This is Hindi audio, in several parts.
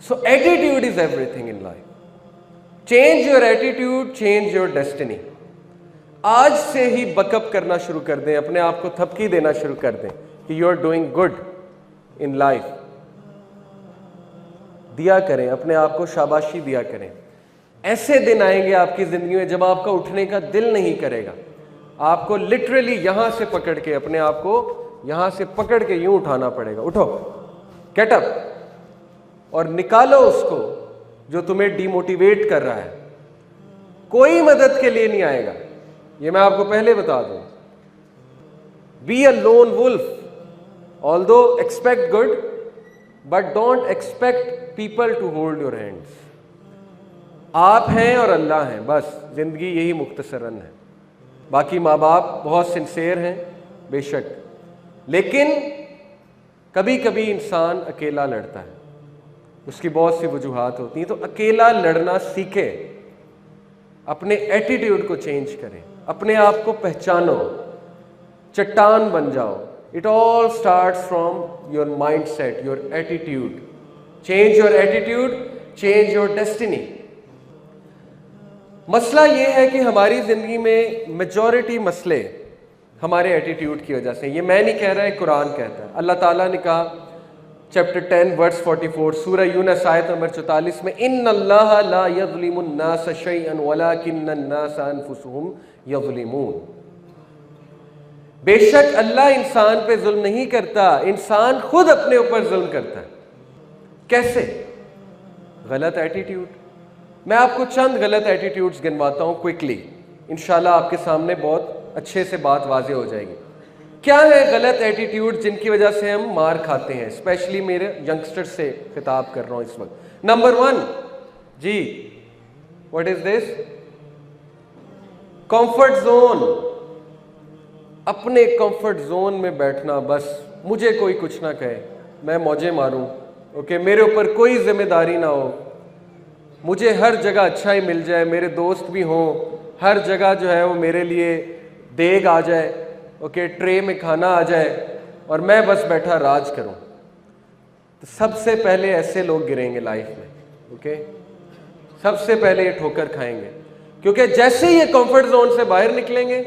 So attitude is everything in life. Change your attitude, change your destiny. आज से ही बकअप करना शुरू कर दें, अपने आप को थपकी देना शुरू कर दें कि you are doing good in life. दिया करें, अपने आप को शाबाशी दिया करें. ऐसे दिन आएंगे आपकी जिंदगी में जब आपका उठने का दिल नहीं करेगा. आपको लिटरली यहां से पकड़ के, अपने आप को यहां से पकड़ के यूं उठाना पड़ेगा. उठो, गेट अप, और निकालो उसको जो तुम्हें डिमोटिवेट कर रहा है. कोई मदद के लिए नहीं आएगा, ये मैं आपको पहले बता दूं. Be a lone wolf, although expect good but don't expect people to hold your hands. आप हैं और अल्लाह हैं, बस जिंदगी यही मुख्तसरन है. बाकी माँ बाप बहुत सिंसेयर हैं बेशक, लेकिन कभी कभी इंसान अकेला लड़ता है, उसकी बहुत सी वजूहात होती हैं. तो अकेला लड़ना सीखे, अपने एटीट्यूड को चेंज करें, अपने आप को पहचानो, चट्टान बन जाओ. It all starts from your mind set, your attitude. Change your attitude, change your destiny. मसला यह है कि हमारी जिंदगी में मेजॉरिटी मसले हमारे एटीट्यूड की वजह से. ये मैं नहीं कह रहा है, कुरान कहता है. अल्लाह ताला ने कहा चैप्टर 10 वर्स 44 सूरह यूनस आयत नंबर 44 में, इन्नल्लाह ला यज़लिमुन नास शैअन वलाकिन्नन नास अनफुसहुम यज़लिमून. बेशक अल्लाह इंसान पे जुल्म नहीं करता, इंसान खुद अपने ऊपर जुल्म करता है. कैसे? गलत एटीट्यूड. मैं आपको चंद गलत एटीट्यूड्स गिनवाता हूं क्विकली, इंशाल्लाह आपके सामने बहुत अच्छे से बात वाज़ेह हो जाएगी. क्या है गलत एटीट्यूड जिनकी वजह से हम मार खाते हैं? स्पेशली मेरे यंगस्टर से खिताब कर रहा हूं इस वक्त. नंबर 1, जी what is this? Comfort zone. अपने कंफर्ट जोन में बैठना, बस मुझे कोई कुछ ना कहे, मैं मौजे मारूं, ओके, मेरे ऊपर कोई जिम्मेदारी ना हो, मुझे हर जगह अच्छा ही मिल जाए, मेरे दोस्त भी हों, हर जगह जो है वो मेरे लिए देग आ जाए, ओके, ट्रे में खाना आ जाए और मैं बस बैठा राज करूं. तो सबसे पहले ऐसे लोग गिरेंगे लाइफ में, ओके, सबसे पहले ये ठोकर खाएंगे. क्योंकि जैसे ही ये कंफर्ट जोन से बाहर निकलेंगे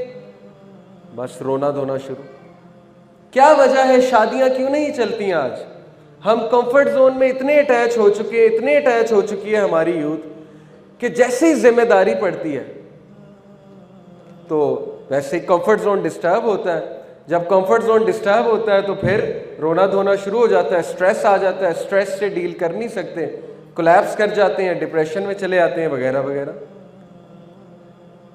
बस रोना धोना शुरू. क्या वजह है शादियां क्यों नहीं चलती आज? हम कंफर्ट जोन में इतने अटैच हो चुके हैं, इतने अटैच हो चुकी है हमारी यूथ कि जैसे ही जिम्मेदारी पड़ती है तो वैसे ही कंफर्ट जोन डिस्टर्ब होता है. जब कंफर्ट जोन डिस्टर्ब होता है तो फिर रोना धोना शुरू हो जाता है, स्ट्रेस आ जाता है, स्ट्रेस से डील कर नहीं सकते, कोलैप्स कर जाते हैं, डिप्रेशन में चले जाते हैं वगैरह वगैरह.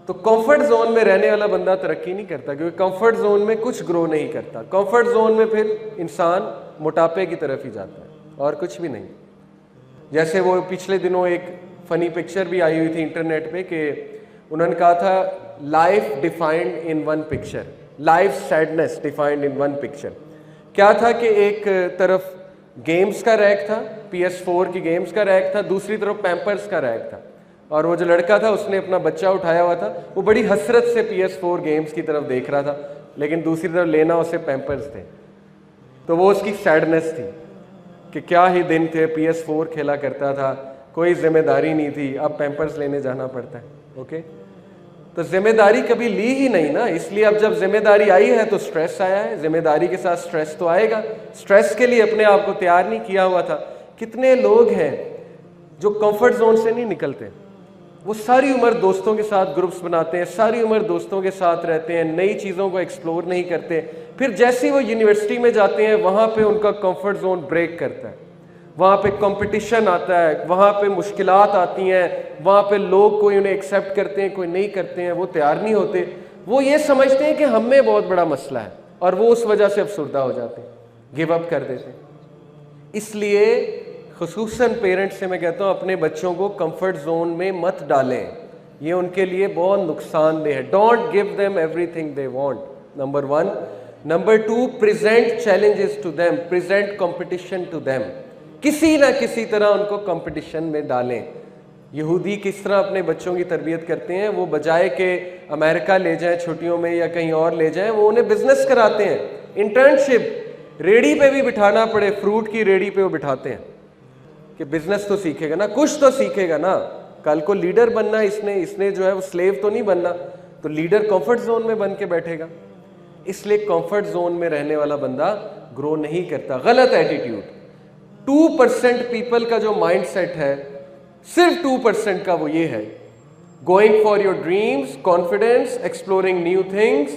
तो कंफर्ट जोन में रहने वाला बंदा तरक्की नहीं करता, क्योंकि कंफर्ट जोन में कुछ ग्रो नहीं करता. कंफर्ट जोन में फिर इंसान मोटापे की तरफ ही जाता है और कुछ भी नहीं. जैसे वो पिछले दिनों एक फनी पिक्चर भी आई हुई थी इंटरनेट पे कि उन्होंने कहा था life defined in one picture, life sadness defined in one picture. क्या था कि एक तरफ गेम्स का रैक था, PS4 की गेम्स का रैक था, दूसरी तरफ पैम्पर्स का रैक था. और वो जो लड़का था उसने अपना बच्चा उठाया हुआ था, वो बड़ी हसरत से PS4 गेम्स की तरफ देख रहा था, लेकिन दूसरी तरफ लेना उसे पैम्पर्स थे. तो वो उसकी सैडनेस थी कि क्या ही दिन थे, PS4 खेला करता था, कोई जिम्मेदारी नहीं थी, अब पैम्पर्स लेने जाना पड़ता है. ओके, तो जिम्मेदारी कभी ली ही नहीं ना, इसलिए अब जब जिम्मेदारी आई है तो स्ट्रेस आया है. जिम्मेदारी के साथ स्ट्रेस तो आएगा, स्ट्रेस के लिए अपने आप को तैयार नहीं किया हुआ था. कितने लोग हैं जो कंफर्ट जोन से नहीं निकलते, वो सारी उम्र दोस्तों के साथ ग्रुप्स बनाते हैं, सारी उम्र दोस्तों के साथ रहते हैं, नई चीज़ों को एक्सप्लोर नहीं करते, फिर जैसे ही वो यूनिवर्सिटी में जाते हैं वहाँ पे उनका कंफर्ट जोन ब्रेक करता है, वहाँ पे कंपटीशन आता है, वहाँ पे मुश्किलात आती हैं, वहाँ पे लोग कोई उन्हें एक्सेप्ट करते हैं, कोई नहीं करते हैं, वो तैयार नहीं होते, वो ये समझते हैं कि हम में बहुत बड़ा मसला है और वो उस वजह से अफसुर्दा हो जाते हैं, गिव अप कर देते हैं. इसलिए खुसूसन पेरेंट्स से मैं कहता हूँ अपने बच्चों को कंफर्ट जोन में मत डालें, ये उनके लिए बहुत नुकसानदेह है. Don't give them everything they want, number 1. Number 2, present challenges to them, present competition to them. किसी ना किसी तरह उनको कंपटीशन में डालें. यहूदी किस तरह अपने बच्चों की तरबियत करते हैं, वो बजाय के अमेरिका ले जाएं छुट्टियों में या कहीं और ले जाएं, वो उन्हें बिजनेस कराते हैं, इंटर्नशिप, रेडी पे भी बिठाना पड़े, फ्रूट की रेडी पे वो बिठाते हैं कि बिजनेस तो सीखेगा ना, कुछ तो सीखेगा ना, कल को लीडर बनना इसने जो है वो स्लेव तो नहीं बनना, तो लीडर कंफर्ट जोन में बन के बैठेगा। इसलिए कंफर्ट जोन में रहने वाला बंदा ग्रो नहीं करता। गलत एटीट्यूड। 2% पीपल का जो माइंडसेट है, सिर्फ 2% का, वो ये है, going for your dreams, confidence, exploring new things,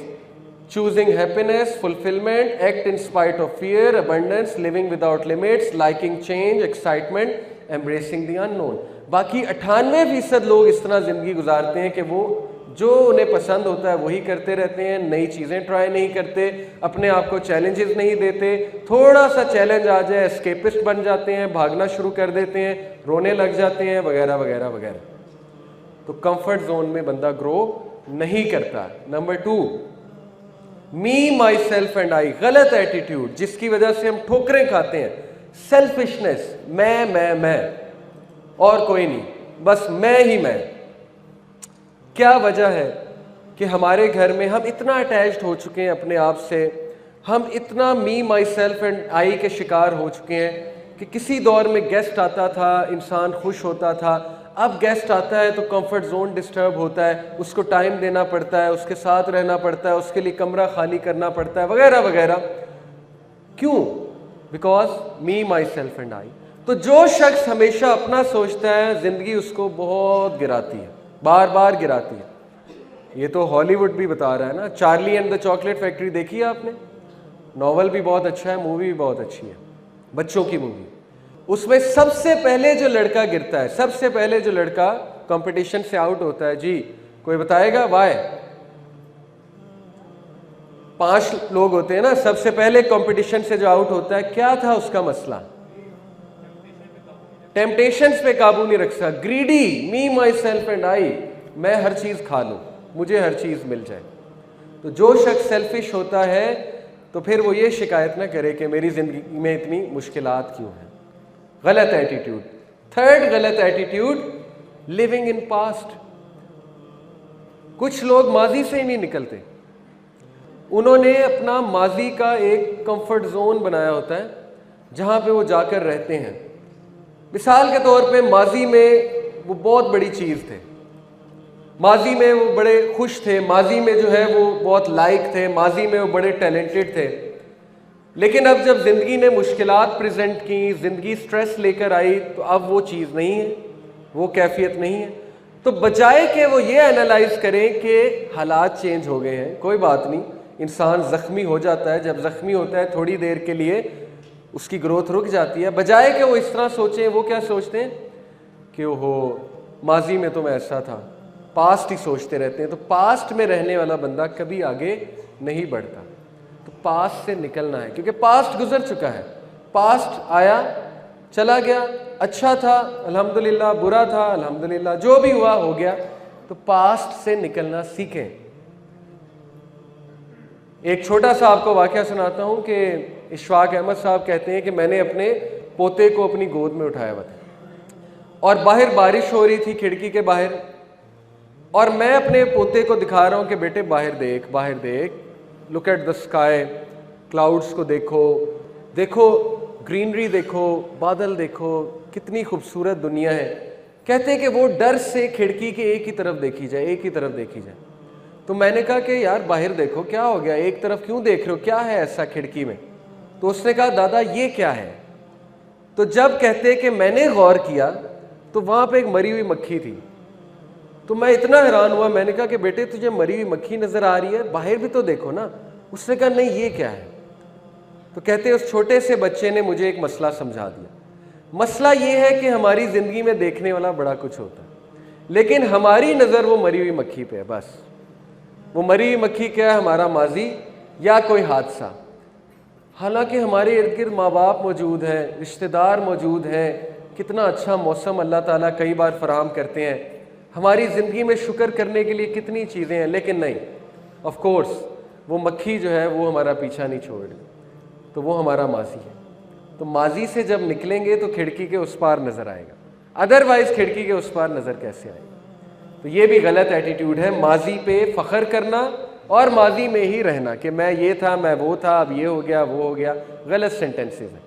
choosing happiness, fulfillment, act in spite of fear, abundance, living without limits, liking change, excitement, embracing the unknown। बाकी 98% लोग इस तरह जिंदगी गुजारते हैं कि वो जो उन्हें पसंद होता है वही करते रहते हैं, नई चीज़ें ट्राई नहीं करते, अपने आप को चैलेंजेस नहीं देते, थोड़ा सा चैलेंज आ जाए एस्केपिस्ट बन जाते हैं, भागना शुरू कर देते हैं, रोने लग जाते हैं, वगैरह वगैरह वगैरह। तो कंफर्ट जोन में बंदा ग्रो नहीं करता। Number 2, me, my self and I. गलत एटीट्यूड जिसकी वजह से हम ठोकरें खाते हैं। सेल्फिशनेस, मैं और कोई नहीं, बस मैं ही मैं। क्या वजह है कि हमारे घर में हम इतना अटैच्ड हो चुके हैं अपने आप से, हम इतना मी, माई सेल्फ एंड आई के शिकार हो चुके हैं कि किसी दौर में गेस्ट आता था, इंसान खुश होता था, अब गेस्ट आता है तो कंफर्ट जोन डिस्टर्ब होता है, उसको टाइम देना पड़ता है, उसके साथ रहना पड़ता है, उसके लिए कमरा खाली करना पड़ता है, वगैरह वगैरह। क्यों? Because me, my self and I. तो जो शख्स हमेशा अपना सोचता है, जिंदगी उसको बहुत गिराती है, बार बार गिराती है। ये तो हॉलीवुड भी बता रहा है ना, Charlie and the chocolate factory देखी है आपने? नॉवल भी बहुत अच्छा है, मूवी भी बहुत अच्छी है, बच्चों की मूवी। उसमें सबसे पहले जो लड़का गिरता है, सबसे पहले जो लड़का कंपटीशन से आउट होता है, जी कोई बताएगा वाई? 5 लोग होते हैं ना, सबसे पहले कंपटीशन से जो आउट होता है, क्या था उसका मसला? टेम्पटेशंस पे काबू नहीं रख सकता, greedy, me, my self and I, मैं हर चीज खा लूं, मुझे हर चीज मिल जाए। तो जो शख्स सेल्फिश होता है तो फिर वो ये शिकायत ना करे कि मेरी जिंदगी में इतनी मुश्किलात क्यों हैं। गलत एटीट्यूड। 3rd गलत एटीट्यूड, लिविंग इन पास्ट। कुछ लोग माजी से ही नहीं निकलते, उन्होंने अपना माजी का एक कंफर्ट जोन बनाया होता है जहां पे वो जाकर रहते हैं। मिसाल के तौर पे माजी में वो बहुत बड़ी चीज़ थे, माजी में वो बड़े खुश थे, माजी में जो है वो बहुत लाइक थे, माजी में वो बड़े टैलेंटेड थे। लेकिन अब जब ज़िंदगी ने मुश्किलात प्रेजेंट की, ज़िंदगी स्ट्रेस लेकर आई, तो अब वो चीज़ नहीं है, वो कैफियत नहीं है। तो बजाय कि वो ये एनालाइज करें कि हालात चेंज हो गए हैं, कोई बात नहीं, इंसान ज़ख्मी हो जाता है, जब ज़ख्मी होता है थोड़ी देर के लिए उसकी ग्रोथ रुक जाती है, बजाय कि वो इस तरह सोचें, वो क्या सोचते हैं कि ओहो माजी में तो मैं ऐसा था, पास्ट ही सोचते रहते हैं। तो पास्ट में रहने वाला बंदा कभी आगे नहीं बढ़ता। तो पास्ट से निकलना है, क्योंकि पास्ट गुजर चुका है, पास्ट आया चला गया, अच्छा था अल्हम्दुलिल्लाह, बुरा था अल्हम्दुलिल्लाह, जो भी हुआ हो गया। तो पास्ट से निकलना सीखें। एक छोटा सा आपको वाकया सुनाता हूँ कि इशफाक अहमद साहब कहते हैं कि मैंने अपने पोते को अपनी गोद में उठाया हुआ था और बाहर बारिश हो रही थी खिड़की के बाहर, और मैं अपने पोते को दिखा रहा हूँ कि बेटे बाहर देख, बाहर देख, look at the sky, clouds को देखो, देखो ग्रीनरी देखो, बादल देखो, कितनी खूबसूरत दुनिया है। कहते हैं कि वो डर से खिड़की के एक ही तरफ देखी जाए, एक ही तरफ देखी जाए। तो मैंने कहा कि यार बाहर देखो, क्या हो गया, एक तरफ क्यों देख रहे हो, क्या है ऐसा खिड़की में? तो उसने कहा दादा ये क्या है? तो जब कहते कि मैंने गौर किया तो वहाँ पे एक मरी हुई मक्खी थी। तो मैं इतना हैरान हुआ, मैंने कहा कि बेटे तुझे मरी हुई मक्खी नज़र आ रही है, बाहर भी तो देखो ना। उसने कहा नहीं ये क्या है? तो कहते उस छोटे से बच्चे ने मुझे एक मसला समझा दिया। मसला ये है कि हमारी ज़िंदगी में देखने वाला बड़ा कुछ होता है, लेकिन हमारी नज़र वो मरी हुई मक्खी पे है बस। वो मरी हुई मक्खी क्या है? हमारा माजी या कोई हादसा। हालांकि हमारे इर्द गिर्द माँ बाप मौजूद हैं, रिश्तेदार मौजूद हैं, कितना अच्छा मौसम अल्लाह ताला कई बार फराहम करते हैं, हमारी ज़िंदगी में शुक्र करने के लिए कितनी चीज़ें हैं, लेकिन नहीं, ऑफ कोर्स वो मक्खी जो है वो हमारा पीछा नहीं छोड़ रही, तो वो हमारा माजी है। तो माजी से जब निकलेंगे तो खिड़की के उस पार नज़र आएगा, अदरवाइज़ खिड़की के उस पार नज़र कैसे आएगा? तो ये भी गलत एटीट्यूड है, माजी पे फ़ख्र करना और माजी में ही रहना कि मैं ये था, मैं वो था, अब ये हो गया, वो हो गया। गलत सेंटेंसेस हैं।